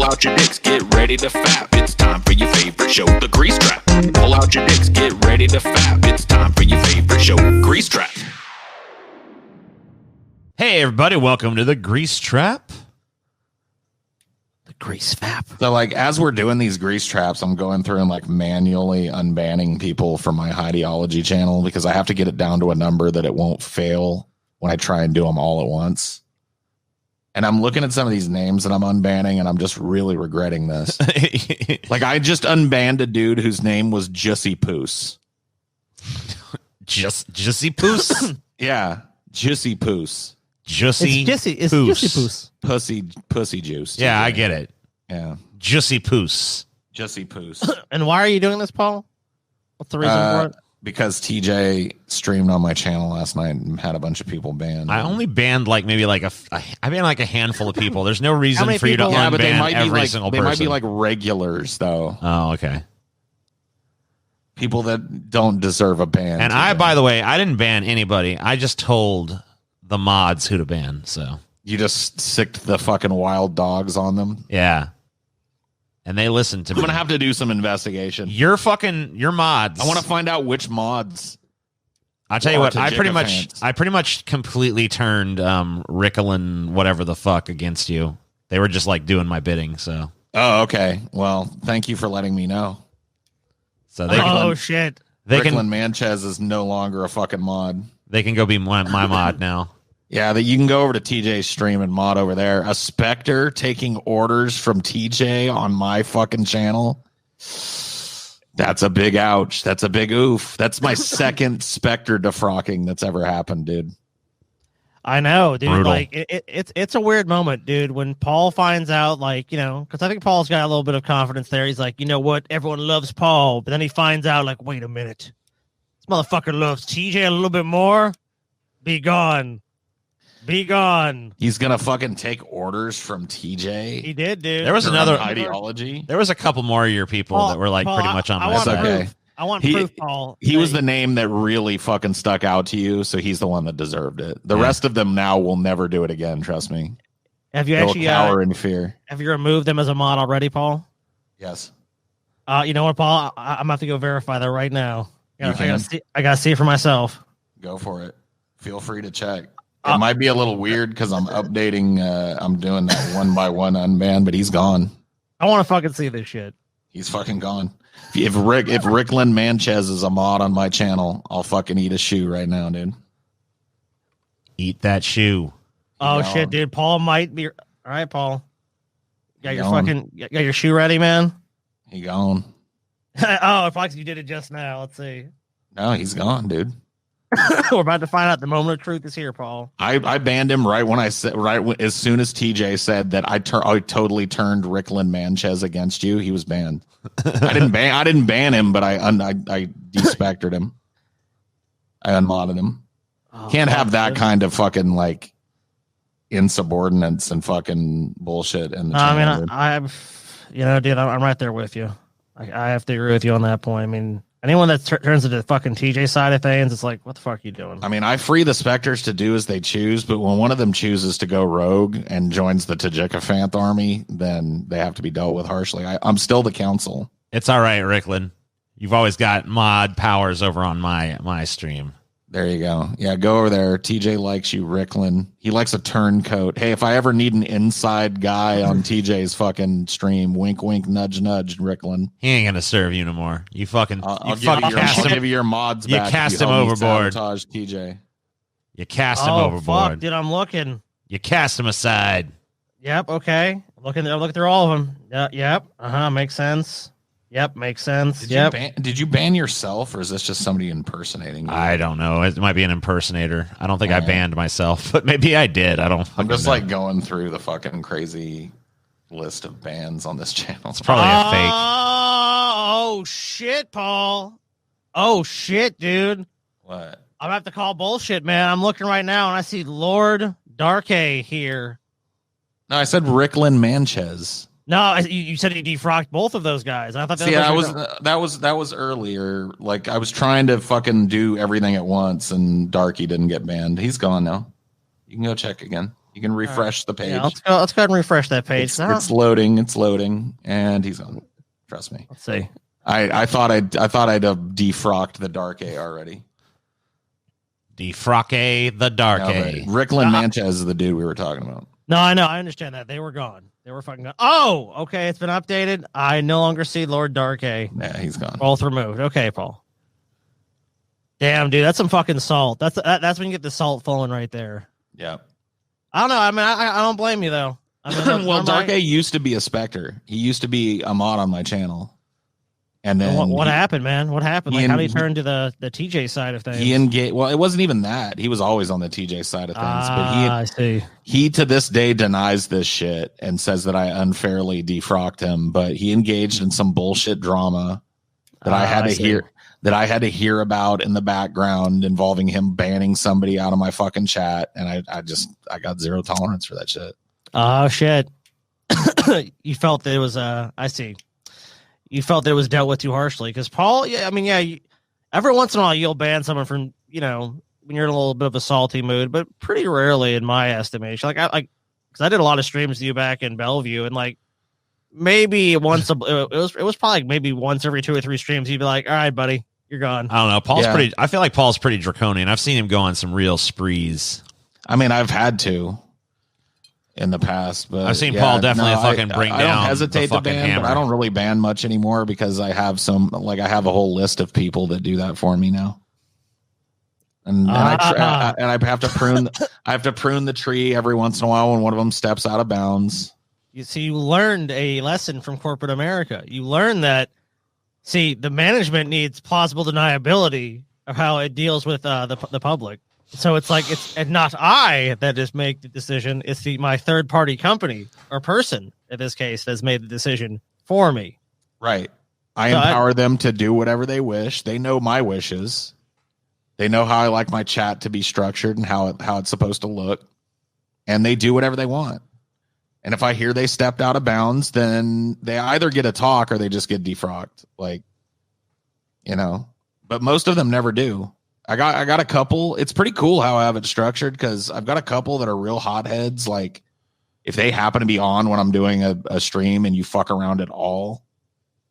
Pull out your dicks, get ready to fap. It's time for your favorite show, The Grease Trap. Pull out your dicks, get ready to fap. It's time for your favorite show, Grease Trap. Hey, everybody, welcome to The Grease Trap. The Grease Fap. So, like, as we're doing these grease traps, I'm going through and, like, manually unbanning people from my ideology channel because I have to get it down to a number that it won't fail when I try and do them all at once. And I'm looking at some of these names that I'm unbanning, and I'm just really regretting this. Like, I just unbanned a dude whose name was Jussy Poos. Jussy Poos? Yeah, Jussy Poos. Jussy It's Jussy Poos. Pussy juice. Yeah, I get it. Yeah. Jussy Poos. Jussy Poos. And why are you doing this, Paul? What's the reason for it? Because TJ streamed on my channel last night and had a bunch of people banned. I only banned like maybe like I banned like a handful of people. There's no reason for you to unban every single person. They might be like regulars though. Oh, okay. People that don't deserve a ban. And by the way, I didn't ban anybody. I just told the mods who to ban. So you just sicked the fucking wild dogs on them. Yeah. And they listened to me. I'm gonna have to do some investigation. Your mods. I want to find out which mods. I'll tell you what. I pretty much completely turned Ricklin whatever the fuck against you. They were just like doing my bidding. So. Oh, okay. Well, thank you for letting me know. So shit. Ricklin Manchez is no longer a fucking mod. They can go be my mod now. Yeah, you can go over to TJ's stream and mod over there. A Spectre taking orders from TJ on my fucking channel. That's a big ouch. That's a big oof. That's my second Spectre defrocking that's ever happened, dude. I know, dude. Brutal. Like it's a weird moment, dude. When Paul finds out, like, you know, because I think Paul's got a little bit of confidence there. He's like, you know what? Everyone loves Paul, but then he finds out, like, wait a minute, this motherfucker loves TJ a little bit more. Be gone. Be gone. He's gonna fucking take orders from TJ. He did, dude. There was another ideology. There was a couple more of your people that were like Paul, pretty much on my side. Okay. I want proof, Paul. He was the name that really fucking stuck out to you, so he's the one that deserved it. The rest of them now will never do it again. Trust me. Have you They'll actually cower in fear? Have you removed them as a mod already, Paul? Yes. You know what, Paul? I'm gonna have to go verify that right now. You can. I gotta see it for myself. Go for it. Feel free to check. It might be a little weird because I'm updating. I'm doing that one by one unban, but he's gone. I want to fucking see this shit. He's fucking gone. If Ricklin Manchez is a mod on my channel, I'll fucking eat a shoe right now, dude. Eat that shoe. Oh shit, dude. Paul might be. All right, Paul. Got your shoe ready, man? He gone. Oh, if you did it just now. Let's see. No, he's gone, dude. We're about to find out. The moment of truth is here, Paul. I banned him as soon as TJ said that I totally turned Ricklin Manchez against you. He was banned. I didn't ban him, but I despectored him. I unmodded him. Can't have that kind of fucking like insubordinates and fucking bullshit in the channel. I mean, dude, I'm right there with you. I have to agree with you on that point. I mean, anyone that turns to the fucking TJ side of things, it's like, what the fuck are you doing? I mean, I free the Spectres to do as they choose, but when one of them chooses to go rogue and joins the Tajikafanth army, then they have to be dealt with harshly. I'm still the council. It's all right, Ricklin. You've always got mod powers over on my stream. There you go. Yeah, go over there. TJ likes you, Ricklin. He likes a turncoat. Hey, if I ever need an inside guy on TJ's fucking stream, wink, wink, nudge, nudge, Ricklin. He ain't gonna serve you no more. You fucking, I'll give you your mods back. You cast him overboard. Sabotage TJ. You cast him overboard. Fuck, dude, I'm looking. You cast him aside. Yep. Okay. Looking through all of them. Yep. Makes sense. Yep, makes sense. Did you ban yourself, or is this just somebody impersonating you? I don't know. It might be an impersonator. I don't think I banned myself, but maybe I did. I'm just like going through the fucking crazy list of bans on this channel. It's probably a fake. Oh shit, Paul. Oh shit, dude. What? I'm gonna have to call bullshit, man. I'm looking right now and I see Lord Darkay here. No, I said Ricklin Manchez. No, you said he defrocked both of those guys. I thought that was earlier. Like I was trying to fucking do everything at once, and Darky didn't get banned. He's gone now. You can go check again. You can refresh the page. Yeah, let's go ahead and refresh that page. It's loading. It's loading, and he's on. Trust me. Let's see. I thought I'd defrocked the Dark A already. Defroque the Dark A. Ricklin Manchez is the dude we were talking about. No, I know. I understand that. They were gone. They were fucking gone. Oh, okay. It's been updated. I no longer see Lord Dark A. Yeah, he's gone. Both removed. Okay, Paul. Damn, dude. That's some fucking salt. That's when you get the salt flowing right there. Yeah. I don't know. I mean, I don't blame you, though. I mean, well, Dark A used to be a Spectre. He used to be a mod on my channel. And then what happened, man? What happened? Like, how did he turn to the TJ side of things? He engaged. Well, it wasn't even that. He was always on the TJ side of things. I see. He to this day denies this shit and says that I unfairly defrocked him. But he engaged in some bullshit drama that I had to hear about in the background involving him banning somebody out of my fucking chat, and I got zero tolerance for that shit. Oh shit! You felt that it was I see. You felt that it was dealt with too harshly because Paul. Yeah, I mean, yeah. Every once in a while, you'll ban someone from when you're in a little bit of a salty mood, but pretty rarely, in my estimation. Because I did a lot of streams with you back in Bellevue, and like maybe once it was probably like maybe once every 2 or 3 streams, you'd be like, "All right, buddy, you're gone." I don't know. Paul's pretty. I feel like Paul's pretty draconian. I've seen him go on some real sprees. I mean, I've had to in the past, but I've seen Paul definitely fucking bring down. I don't hesitate to ban, hammer. but I don't really ban much anymore because I have I have a whole list of people that do that for me now. And I have to prune. I have to prune the tree every once in a while when one of them steps out of bounds. You see, you learned a lesson from corporate America. You learned that. See, the management needs plausible deniability of how it deals with the public. So it's like it's not I that just make the decision. It's my third party company or person in this case that's made the decision for me. Right. I empower them to do whatever they wish. They know my wishes. They know how I like my chat to be structured and how it's supposed to look. And they do whatever they want. And if I hear they stepped out of bounds, then they either get a talk or they just get defrocked. But most of them never do. I got a couple. It's pretty cool how I have it structured because I've got a couple that are real hotheads. Like if they happen to be on when I'm doing a stream and you fuck around at all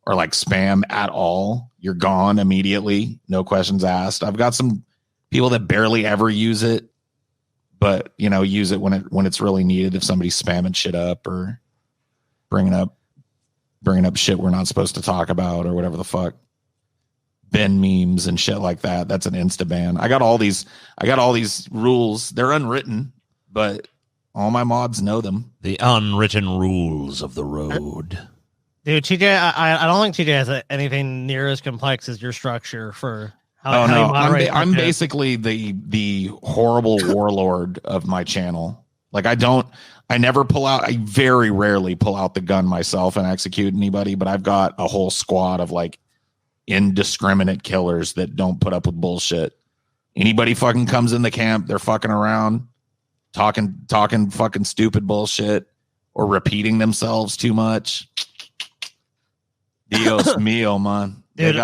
or like spam at all, you're gone immediately. No questions asked. I've got some people that barely ever use it, but use it when it's really needed. If somebody's spamming shit up or bringing up shit we're not supposed to talk about or whatever the fuck. Ben memes and shit like that. That's an insta ban. I got all these rules. They're unwritten, but all my mods know them. The unwritten rules of the road. Dude, TJ, I don't think TJ has anything near as complex as your structure for how no, you moderate. I'm basically the horrible warlord of my channel. Like I very rarely pull out the gun myself and execute anybody, but I've got a whole squad of like indiscriminate killers that don't put up with bullshit. Anybody fucking comes in the camp, they're fucking around, talking fucking stupid bullshit or repeating themselves too much. Dios mío, man. Dude,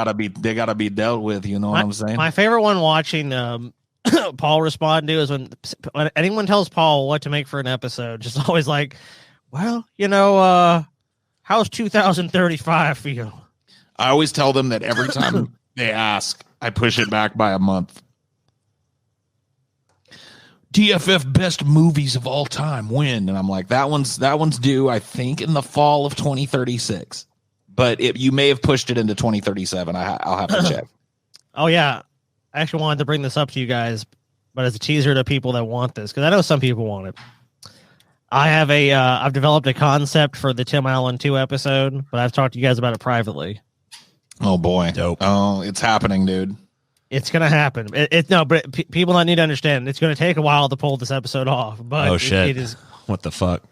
they gotta be dealt with, you know what I'm saying? My favorite one watching Paul respond to is when anyone tells Paul what to make for an episode, just always like, well, how's 2035 for you? I always tell them that every time they ask, I push it back by a month. DFF best movies of all time when? And I'm like, that one's due, I think, in the fall of 2036. But you may have pushed it into 2037. I'll have to check. Oh, yeah. I actually wanted to bring this up to you guys, but as a teaser to people that want this, because I know some people want it. I've developed a concept for the Tim Allen 2 episode, but I've talked to you guys about it privately. Oh boy. Dope. Oh, it's happening, dude. It's going to happen. But people don't need to understand. It's going to take a while to pull this episode off. But oh shit. It is. What the fuck?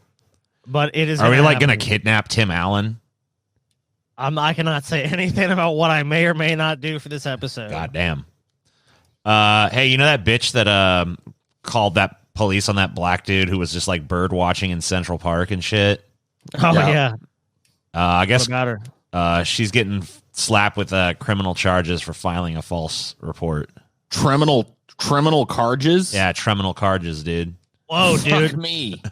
But it is. Are we like going to kidnap Tim Allen? I cannot say anything about what I may or may not do for this episode. God damn. Hey, you know that bitch that called that police on that black dude who was just like bird watching in Central Park and shit? Oh yeah. I guess what about her? She's getting slapped with criminal charges for filing a false report. Criminal charges? Yeah, criminal charges, dude. Whoa, dude. Fuck me.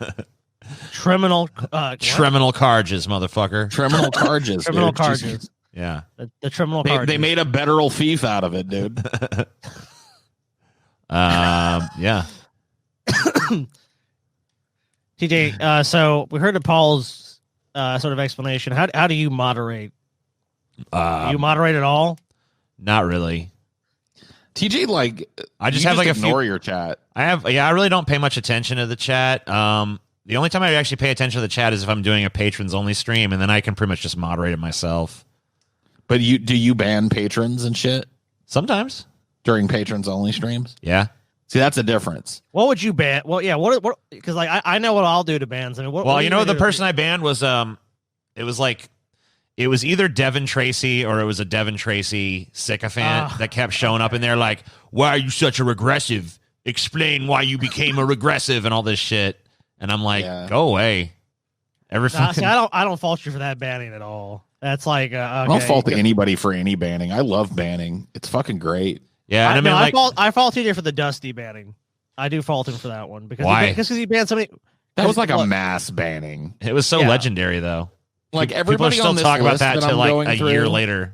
Criminal. Criminal charges, motherfucker. Criminal charges. Criminal dude. charges. Yeah. The criminal They, charges. they made a better thief out of it, dude. Yeah. TJ, so we heard of Paul's sort of explanation. How do you moderate? Do you moderate at all? Not really. TJ, like, I just have like ignore your chat. I really don't pay much attention to the chat. The only time I actually pay attention to the chat is if I'm doing a patrons only stream, and then I can pretty much just moderate it myself. But do you ban patrons and shit Sometimes. during patrons only streams? Yeah. See, that's a difference. What would you ban? Well, yeah. What? Because like I know what I'll do to bans. I mean, Well, you know, the person I banned was it was either Devin Tracy or it was a Devin Tracy sycophant that kept showing up in there like, why are you such a regressive? Explain why you became a regressive and all this shit. And I'm like, go away. See, I don't fault you for that banning at all. That's like okay. I don't fault anybody for any banning. I love banning. It's fucking great. Yeah, and I fault TJ for the Dusty banning. I do fault him for that one because why? Because he banned somebody. That was like a mass banning. It was so legendary though. Like people everybody still on this talk about list that that till I'm like going a year through- later.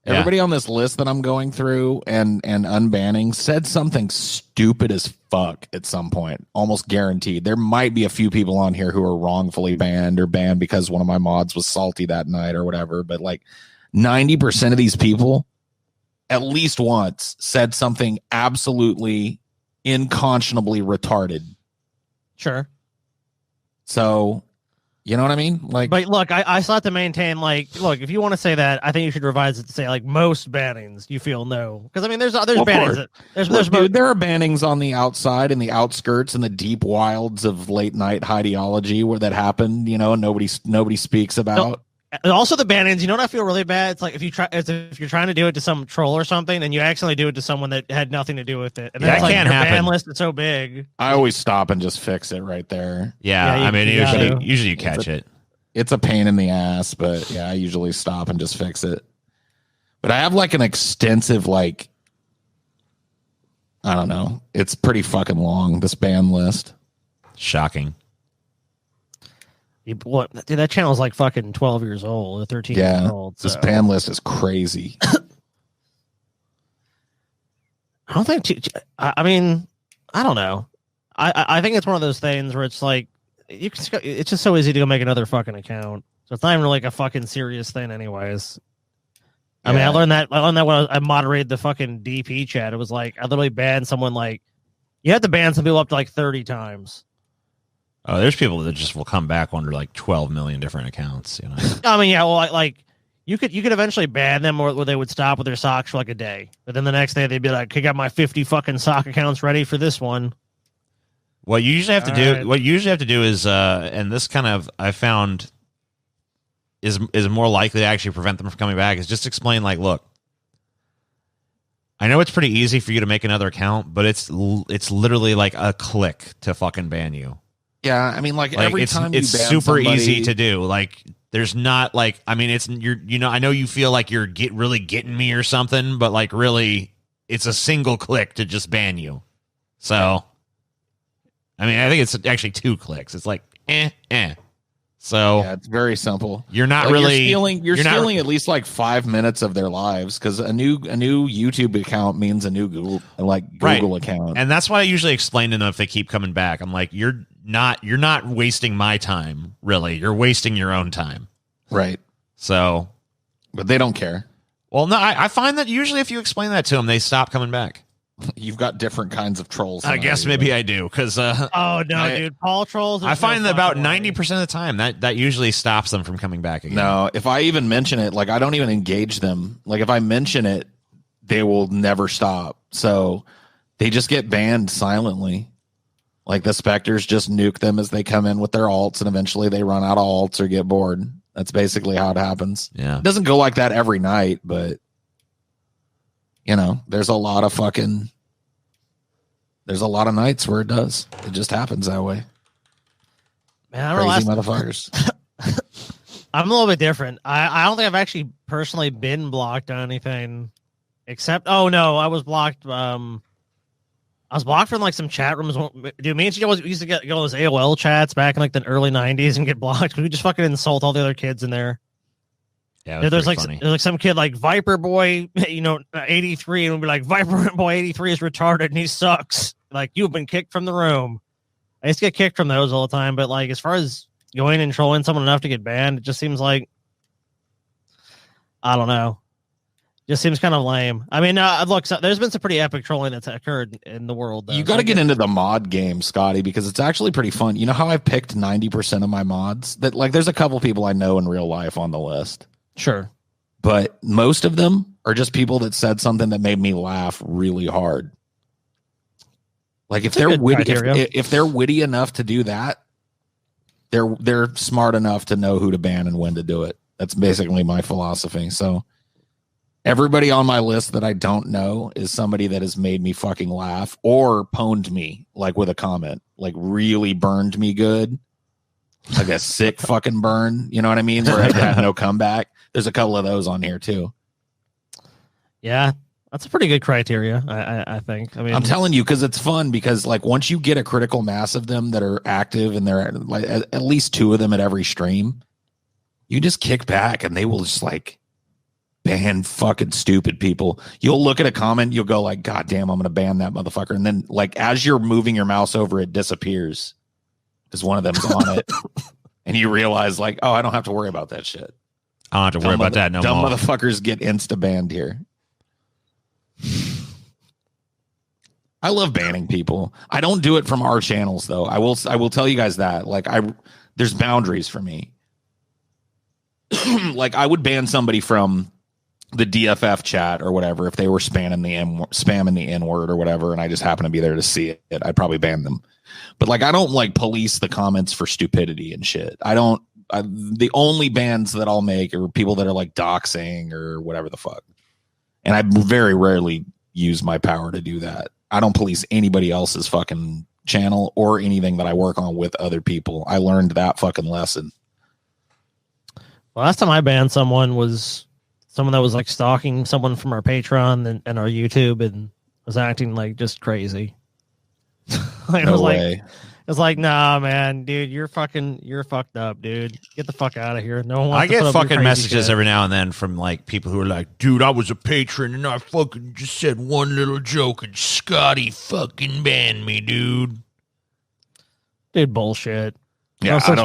Everybody on this list that I'm going through and unbanning said something stupid as fuck at some point. Almost guaranteed. There might be a few people on here who are wrongfully banned or banned because one of my mods was salty that night or whatever. But like 90% of these people at least once said something absolutely unconscionably retarded. Sure. So, you know what I mean? Like, But look, I still have to maintain, like, look, if you want to say that, I think you should revise it to say, like, most bannings, you feel no. Because, I mean, there's bannings. Dude, there are bannings on the outside, in the outskirts, in the deep wilds of late night ideology where that happened, you know, and nobody speaks about. And also the bannings, you know what I feel really bad? It's like if you're trying to do it to some troll or something, and you accidentally do it to someone that had nothing to do with it. And that like, can't your happen. ban list is so big. I always stop and just fix it right there. Yeah, Yeah, I mean, you gotta. usually you catch it. It's a pain in the ass, but yeah, I usually stop and just fix it. But I have like an extensive, like, I don't know. It's pretty fucking long, this ban list. Shocking. Dude, that channel is like fucking 12 years old or 13 years old. This So. ban list is crazy. I don't think. I mean, I don't know. I think it's one of those things where it's like it's just so easy to go make another fucking account. So it's not even like a fucking serious thing, anyways. I mean, I learned that when I moderated the fucking DP chat. It was like I literally banned someone like you have to ban some people up to like 30 times. Oh, there's people that just will come back under like 12 million different accounts. You know. I mean, yeah, well, like you could eventually ban them, or they would stop with their socks for like a day, but then the next day they'd be like, "I got my 50 fucking sock accounts ready for this one." What you usually have to do is, and this kind of I found is more likely to actually prevent them from coming back, is just explain like, look, I know it's pretty easy for you to make another account, but it's literally like a click to fucking ban you. Yeah, I mean, like every time it's you ban super somebody, easy to do. Like, there's not like, I mean, I know you feel like you're really getting me or something, but like really, it's a single click to just ban you. So, I mean, I think it's actually 2 clicks. It's like, So yeah, it's very simple. You're not like really you're stealing at least like 5 minutes of their lives, because a new YouTube account means a new Google account, and that's why I usually explain to them if they keep coming back. I'm like, you're not wasting my time, really. You're wasting your own time, right? So, but they don't care. Well, no, I find that usually if you explain that to them, they stop coming back. You've got different kinds of trolls. I guess maybe I do, because oh no, dude, Paul trolls. I find that about 90% of the time that usually stops them from coming back again. No, if I even mention it, like I don't even engage them. Like if I mention it, they will never stop. So they just get banned silently. Like the Spectres just nuke them as they come in with their alts, and eventually they run out of alts or get bored. That's basically how it happens. Yeah, it doesn't go like that every night, but you know, there's a lot of nights where it does. It just happens that way. Man, crazy motherfuckers. I'm a little bit different. I don't think I've actually personally been blocked on anything, except I was blocked. I was blocked from like some chat rooms. Dude, me and she always used to go on those AOL chats back in like the early 90s and get blocked. We just fucking insult all the other kids in there. Yeah, there's like some kid like Viper Boy, 83, and we'll be like, Viper Boy 83 is retarded and he sucks. Like, you've been kicked from the room. I used to get kicked from those all the time, but like as far as going and trolling someone enough to get banned, it just seems like, I don't know. Just seems kind of lame. I mean, look, there's been some pretty epic trolling that's occurred in the world, though. You got to get into the mod game, Scotty, because it's actually pretty fun. You know how I picked 90% of my mods? That like, there's a couple people I know in real life on the list. Sure. But most of them are just people that said something that made me laugh really hard. Like if they're witty, if they're witty enough to do that, they're smart enough to know who to ban and when to do it. That's basically my philosophy. So everybody on my list that I don't know is somebody that has made me fucking laugh or pwned me like with a comment, like really burned me good. Like a sick fucking burn. You know what I mean? Where I had no comeback. There's a couple of those on here too. Yeah. That's a pretty good criteria, I think. I mean, I'm telling you, because it's fun. Because like once you get a critical mass of them that are active, and they're like at least 2 of them at every stream, you just kick back, and they will just like ban fucking stupid people. You'll look at a comment, you'll go like, "God damn, I'm gonna ban that motherfucker," and then like as you're moving your mouse over, it disappears because one of them's on it, and you realize like, "Oh, I don't have to worry about that shit. I don't have to worry about that no more." Dumb motherfuckers get insta banned here. I love banning people. I don't do it from our channels though. I will tell you guys that. Like there's boundaries for me. Like I would ban somebody from the DFF chat or whatever if they were spamming the N-word or whatever, and I just happen to be there to see it. I'd probably ban them. But like I don't like police the comments for stupidity and shit. The only bans that I'll make are people that are like doxing or whatever the fuck. And I very rarely use my power to do that. I don't police anybody else's fucking channel or anything that I work on with other people. I learned that fucking lesson. Well, last time I banned someone was someone that was like stalking someone from our Patreon and our YouTube and was acting like just crazy. Like, No way. It's like, nah, man, dude, you're fucked up, dude. Get the fuck out of here. No one wants I to get put up fucking your crazy messages shit. every now and then from like people who are like, dude, I was a patron and I fucking just said one little joke and Scotty fucking banned me, dude. Dude, bullshit. Yeah, No,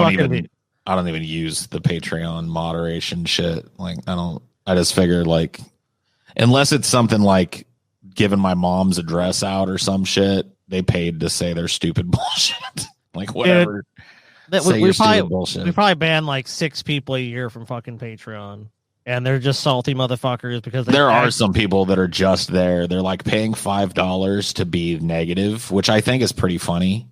I don't even use the Patreon moderation shit. Like I just figure like unless it's something like giving my mom's address out or some shit, they paid to say their stupid bullshit. Like whatever. Dude, we probably ban like 6 people a year from fucking Patreon. And they're just salty motherfuckers because there are some people that are just there. They're like paying $5 to be negative, which I think is pretty funny.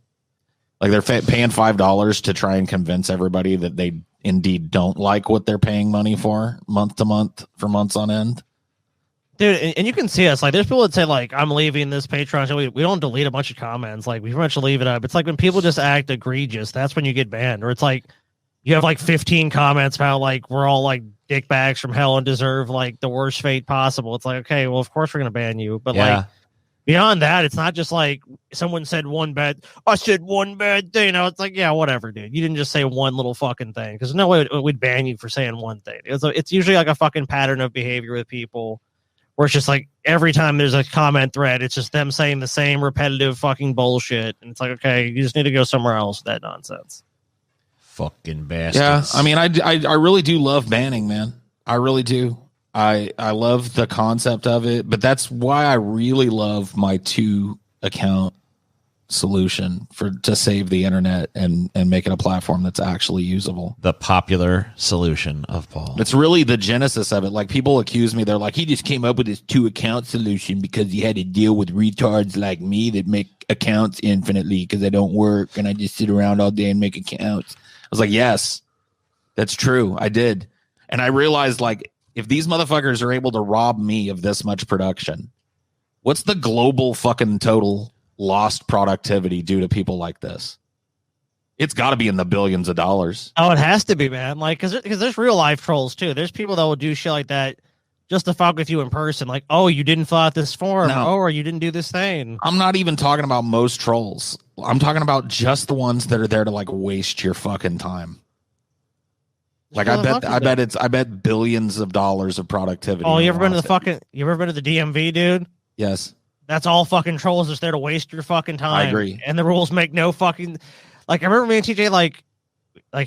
Like they're paying $5 to try and convince everybody that they indeed don't like what they're paying money for month to month for months on end. Dude, and you can see us. Like, there's people that say, like, I'm leaving this Patreon show. We don't delete a bunch of comments. Like, we pretty much leave it up. It's like when people just act egregious, that's when you get banned. Or it's like you have like 15 comments about like we're all like dickbags from hell and deserve like the worst fate possible. It's like, okay, well, of course we're gonna ban you. But like beyond that, it's not just like someone said one bad. I said one bad thing. You know, it's like, yeah, whatever, dude. You didn't just say one little fucking thing. Because no way we'd ban you for saying one thing. It's usually like a fucking pattern of behavior with people. Where it's just like every time there's a comment thread, it's just them saying the same repetitive fucking bullshit. And it's like, okay, you just need to go somewhere else with that nonsense. Fucking bastards. Yeah, I mean, I really do love banning, man. I really do. I love the concept of it, but that's why I really love my 2 account solution to save the internet and make it a platform that's actually usable. The popular solution of Paul. It's really the genesis of it. Like people accuse me, they're like, he just came up with this 2 account solution because he had to deal with retards like me that make accounts infinitely because they don't work and I just sit around all day and make accounts. I was like, yes, that's true. I did. And I realized like if these motherfuckers are able to rob me of this much production, what's the global fucking total lost productivity due to people like this? It's got to be in the billions of dollars. Oh, it has to be, man. Like, because there's real life trolls too. There's people that will do shit like that just to fuck with you in person. Like, oh, you didn't fill out this form. No. Oh, or you didn't do this thing. I'm not even talking about most trolls. I'm talking about just the ones that are there to like waste your fucking time. Like I bet billions of dollars of productivity. Oh, you ever been to the DMV, dude? Yes. That's all fucking trolls just there to waste your fucking time. I agree. And the rules make no fucking, like, I remember me and TJ, like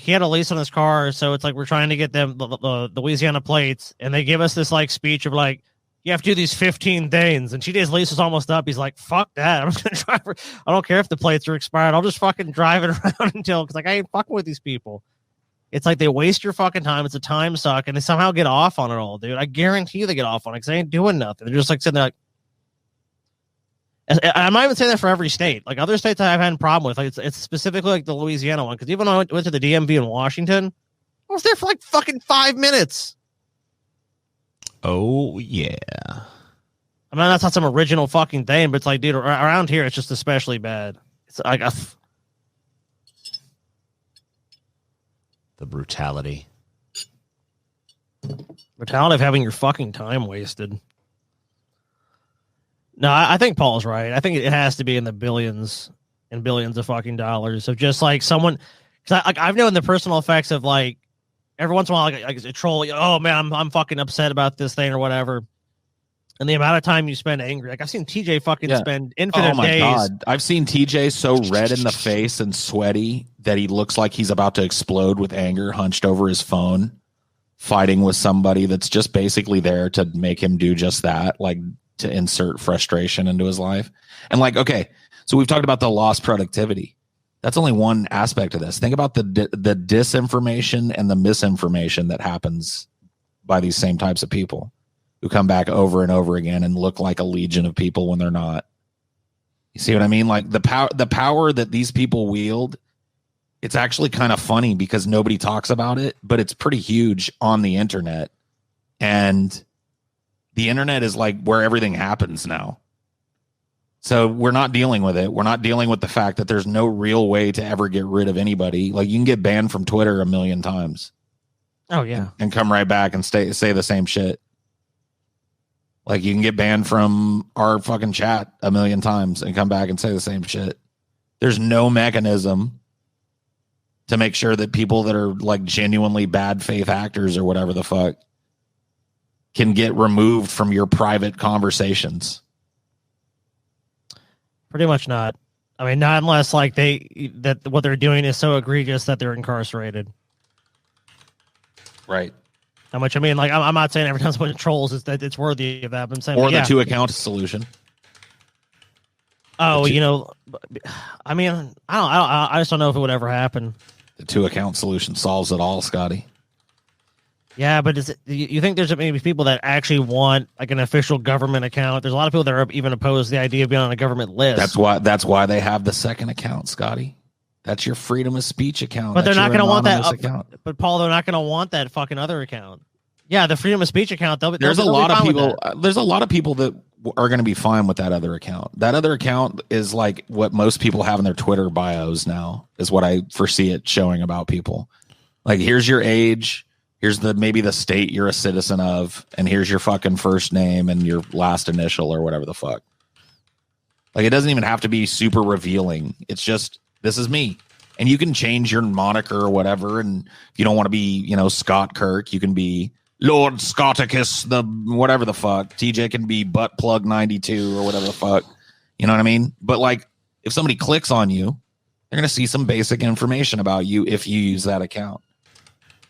he had a lease on his car. So it's like, we're trying to get them the Louisiana plates. And they give us this like speech of like, you have to do these 15 things. And TJ's lease was almost up. He's like, fuck that. I'm just going to drive. I don't care if the plates are expired. I'll just fucking drive it around until, cause like, I ain't fucking with these people. It's like they waste your fucking time. It's a time suck, and they somehow get off on it all, dude. I guarantee you they get off on it because they ain't doing nothing. They're just like sitting there like. I'm not even saying that for every state. Like other states I've had a problem with. Like it's specifically like the Louisiana one. Because even when I went to the DMV in Washington, I was there for like fucking 5 minutes. Oh, yeah. I mean, that's not some original fucking thing, but it's like, dude, around here, it's just especially bad. It's like the brutality of having your fucking time wasted. No, I think Paul's right. I think it has to be in the billions and billions of fucking dollars of just like someone. Because I've known the personal effects of like every once in a while, like a troll. Oh man, I'm fucking upset about this thing or whatever. And the amount of time you spend angry. Like I've seen TJ fucking spend infinite days. Oh my God. I've seen TJ so red in the face and sweaty that he looks like he's about to explode with anger, hunched over his phone, fighting with somebody that's just basically there to make him do just that, like to insert frustration into his life. And like, okay, so we've talked about the lost productivity. That's only one aspect of this. Think about the disinformation and the misinformation that happens by these same types of people who come back over and over again and look like a legion of people when they're not. You see what I mean? Like the power that these people wield, it's actually kind of funny because nobody talks about it, but it's pretty huge on the internet. And the internet is like where everything happens now. So we're not dealing with it. We're not dealing with the fact that there's no real way to ever get rid of anybody. Like you can get banned from Twitter 1,000,000 times. Oh yeah. And come right back and say the same shit. Like you can get banned from our fucking chat 1,000,000 times and come back and say the same shit. There's no mechanism to make sure that people that are like genuinely bad faith actors or whatever the fuck can get removed from your private conversations. Pretty much not. I mean, not unless like that what they're doing is so egregious that they're incarcerated. Right. How much? I mean, like I'm not saying every time someone trolls is that it's worthy of that. But I'm saying, or the 2-account solution. Oh, you know, I mean, I just don't know if it would ever happen. The 2-account solution solves it all, Scotty. Yeah, but you think there's maybe people that actually want like an official government account? There's a lot of people that are even opposed to the idea of being on a government list. That's why they have the second account, Scotty. That's your freedom of speech account. But they're not going to want that account. But Paul, they're not going to want that fucking other account. Yeah, the freedom of speech account. There's a lot of people. There's a lot of people that are going to be fine with that other account. That other account is like what most people have in their Twitter bios now. Is what I foresee it showing about people. Like, here's your age. Here's maybe the state you're a citizen of, and here's your fucking first name and your last initial or whatever the fuck. Like, it doesn't even have to be super revealing. It's just, this is me. And you can change your moniker or whatever. And if you don't want to be, Scott Kirk, you can be Lord Scotticus, the whatever the fuck. TJ can be Butt Plug 92 or whatever the fuck. You know what I mean? But like, if somebody clicks on you, they're going to see some basic information about you if you use that account.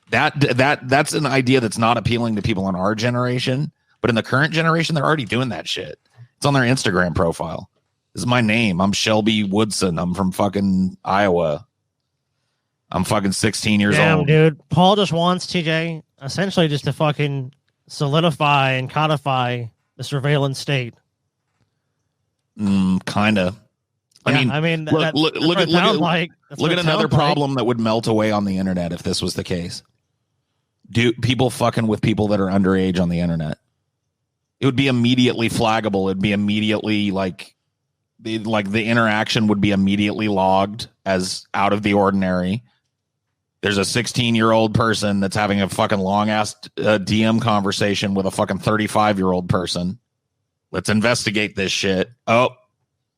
That's an idea that's not appealing to people in our generation, but in the current generation, they're already doing that shit. It's on their Instagram profile. This is my name. I'm Shelby Woodson. I'm from fucking Iowa. I'm fucking 16 years old. Dude. Paul just wants TJ essentially just to fucking solidify and codify the surveillance state. Kinda. Yeah, I mean, look at another problem that would melt away on the internet if this was the case. Do people fucking with people that are underage on the internet? It would be immediately flaggable. It'd be immediately the interaction would be immediately logged as out of the ordinary. There's a 16-year-old person that's having a fucking long-ass DM conversation with a fucking 35-year-old person. Let's investigate this shit. Oh,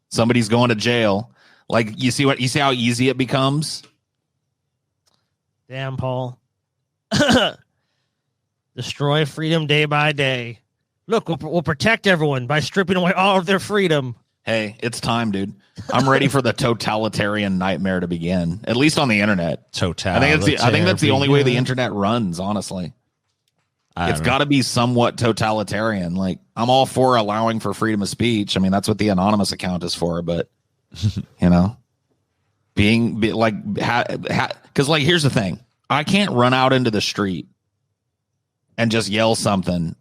somebody's going to jail. Like, you see how easy it becomes? Damn, Paul. Destroy freedom day by day. Look, we'll protect everyone by stripping away all of their freedom. Hey, it's time, dude. I'm ready for the totalitarian nightmare to begin. At least on the internet. I think that's the only way the internet runs, honestly. It's got to be somewhat totalitarian. Like, I'm all for allowing for freedom of speech. I mean, that's what the anonymous account is for. But, you know, because like, here's the thing. I can't run out into the street and just yell something,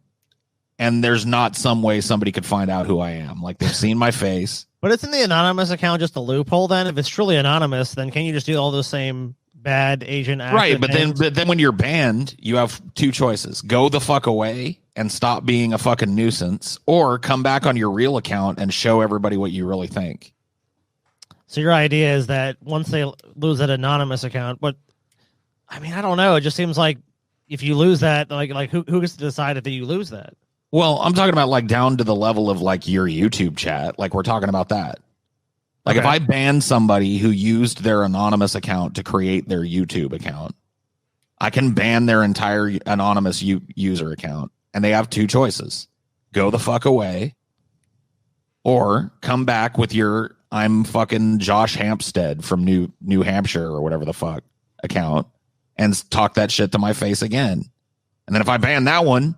and there's not some way somebody could find out who I am. Like, they've seen my face. But isn't the anonymous account just a loophole then? If it's truly anonymous, then can you just do all those same bad Asian actor right? But things? then when you're banned, you have two choices: go the fuck away and stop being a fucking nuisance, or come back on your real account and show everybody what you really think. So your idea is that once they lose that anonymous account, but I mean, I don't know. It just seems like if you lose that, like who gets to decide if you lose that? Well, I'm talking about like down to the level of like your YouTube chat. Like, we're talking about that. Like, Okay. if I ban somebody who used their anonymous account to create their YouTube account, I can ban their entire anonymous user account. And they have two choices: go the fuck away, or come back with your I'm fucking Josh Hampstead from New Hampshire or whatever the fuck account and talk that shit to my face again. And then if I ban that one,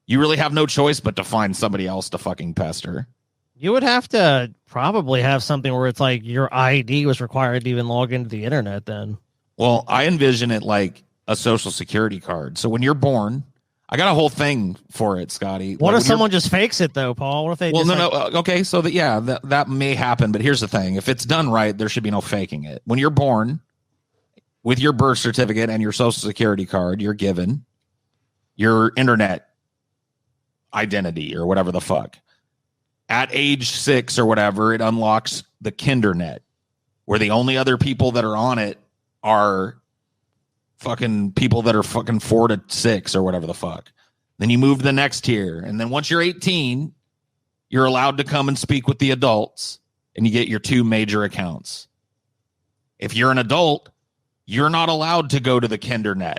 you really have no choice but to find somebody else to fucking pester. You would have to probably have something where it's like your ID was required to even log into the internet then. Well, I envision it like a social security card. So when you're born, I got a whole thing for it, Scotty. What Like, if someone just fakes it though, Paul? What if they Okay, so that may happen, but here's the thing. If it's done right, there should be no faking it. When you're born, with your birth certificate and your social security card, you're given your internet identity or whatever the fuck. At age 6 or whatever, it unlocks the Kindernet, where the only other people that are on it are fucking people that are fucking 4 to 6 or whatever the fuck. Then you move to the next tier. And then once you're 18, you're allowed to come and speak with the adults, and you get your 2 major accounts. If you're an adult, you're not allowed to go to the Kindernet.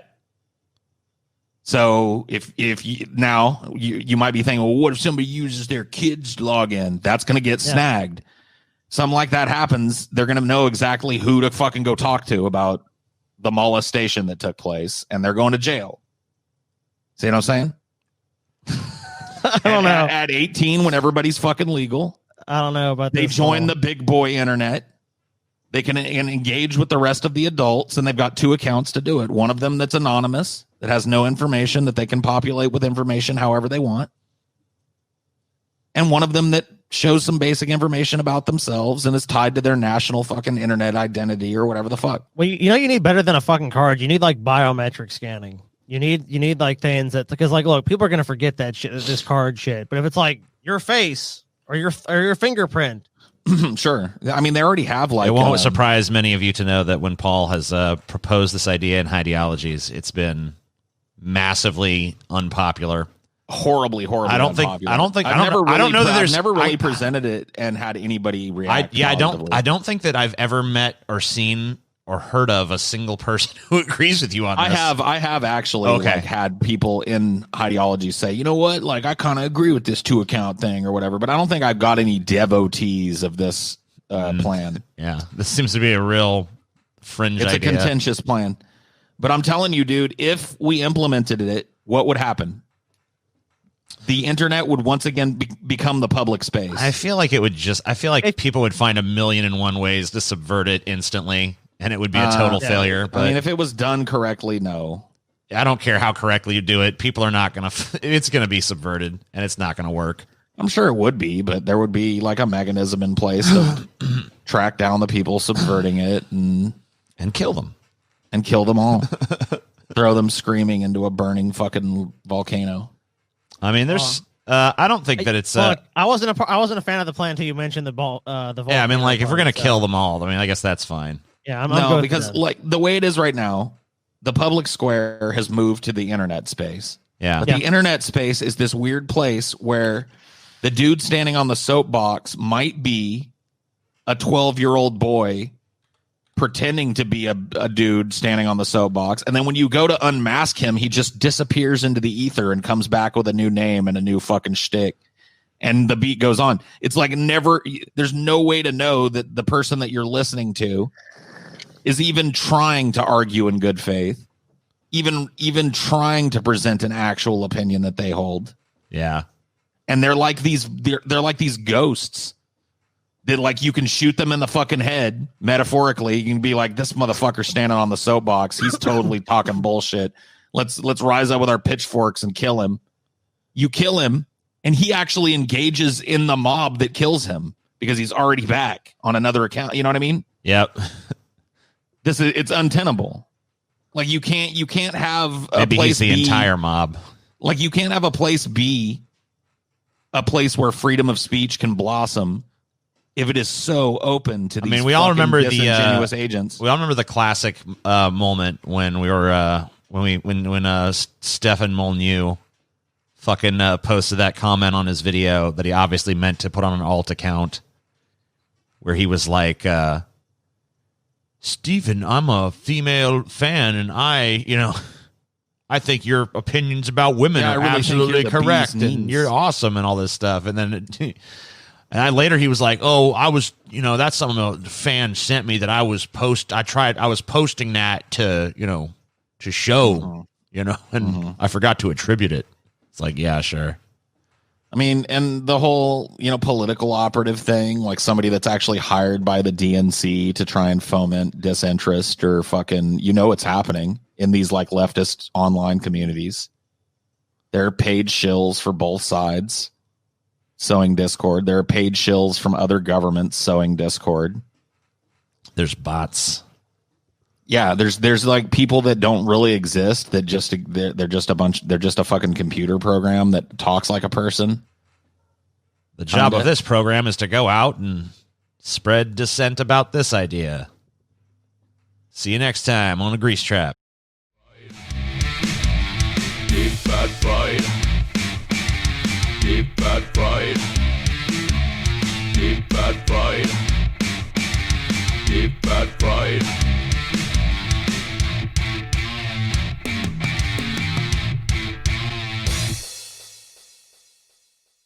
So if you might be thinking, well, what if somebody uses their kids' login? That's going to get snagged. Something like that happens, they're going to know exactly who to fucking go talk to about the molestation that took place, and they're going to jail. See what I'm saying? I don't know. At 18, when everybody's fucking legal, I don't know about they this. join the big boy internet. They can engage with the rest of the adults, and they've got 2 accounts to do it. One of them that's anonymous, that has no information, that they can populate with information however they want. And one of them that shows some basic information about themselves and is tied to their national fucking internet identity or whatever the fuck. Well, you need better than a fucking card. You need like biometric scanning. You need like things that, because like, look, people are gonna forget that shit, this card shit. But if it's like your face or your fingerprint. Sure. I mean, they already have like. It won't surprise many of you to know that when Paul has proposed this idea in Ideologies, it's been massively unpopular. Horribly unpopular. I don't know that there's I've never really presented it and had anybody react. I don't think that I've ever met or seen or heard of a single person who agrees with you on this. I have actually like, had people in Ideology say, you know what, like I kind of agree with this 2 account thing or whatever, but I don't think I've got any devotees of this plan. Yeah, this seems to be a real fringe idea. It's a contentious plan. But I'm telling you, dude, if we implemented it, what would happen? The internet would once again become the public space. I feel like people would find 1,000,001 ways to subvert it instantly, and it would be a total failure. But I mean, if it was done correctly, no. I don't care how correctly you do it. People are not going to, it's going to be subverted, and it's not going to work. I'm sure it would be, but there would be like a mechanism in place to track down the people subverting it and kill them. And kill them all. Throw them screaming into a burning fucking volcano. I mean, there's. I don't think that it's. Look, I wasn't a fan of the plan until you mentioned the volcano. Yeah, I mean, like if we're gonna kill them all, I mean, I guess that's fine. Yeah, I'm no, good because like the way it is right now, the public square has moved to the internet space. Yeah. But the internet space is this weird place where the dude standing on the soapbox might be a 12-year-old boy pretending to be a dude standing on the soapbox. And then when you go to unmask him, he just disappears into the ether and comes back with a new name and a new fucking shtick. And the beat goes on. It's like there's no way to know that the person that you're listening to is even trying to argue in good faith, even trying to present an actual opinion that they hold. Yeah. And they're like these ghosts that, like, you can shoot them in the fucking head metaphorically. You can be like, this motherfucker standing on the soapbox, he's totally talking bullshit. Let's rise up with our pitchforks and kill him. You kill him, and he actually engages in the mob that kills him because he's already back on another account. You know what I mean? Yep. It's untenable. Like, you can't have a Maybe place he's the B, entire mob. like, you can't have a place B, a place where freedom of speech can blossom, if it is so open to these we all remember disingenuous agents. We all remember the classic moment when we were when Stefan Molyneux fucking posted that comment on his video that he obviously meant to put on an alt account, where he was like, Stephen, I'm a female fan, and I think your opinions about women are really absolutely think you're the correct, bee's and knees. you're awesome, and all this stuff. And then, later he was like, "Oh, I was, that's something a fan sent me that I was posting that to, to show, and I forgot to attribute it." It's like, yeah, sure. I mean, and the whole, political operative thing, like somebody that's actually hired by the DNC to try and foment disinterest or fucking, what's happening in these like leftist online communities. There are paid shills for both sides sowing discord. There are paid shills from other governments sowing discord. There's bots. Yeah, there's like people that don't really exist, that they're just a fucking computer program that talks like a person. The job of this program is to go out and spread dissent about this idea. See you next time on the Grease Trap.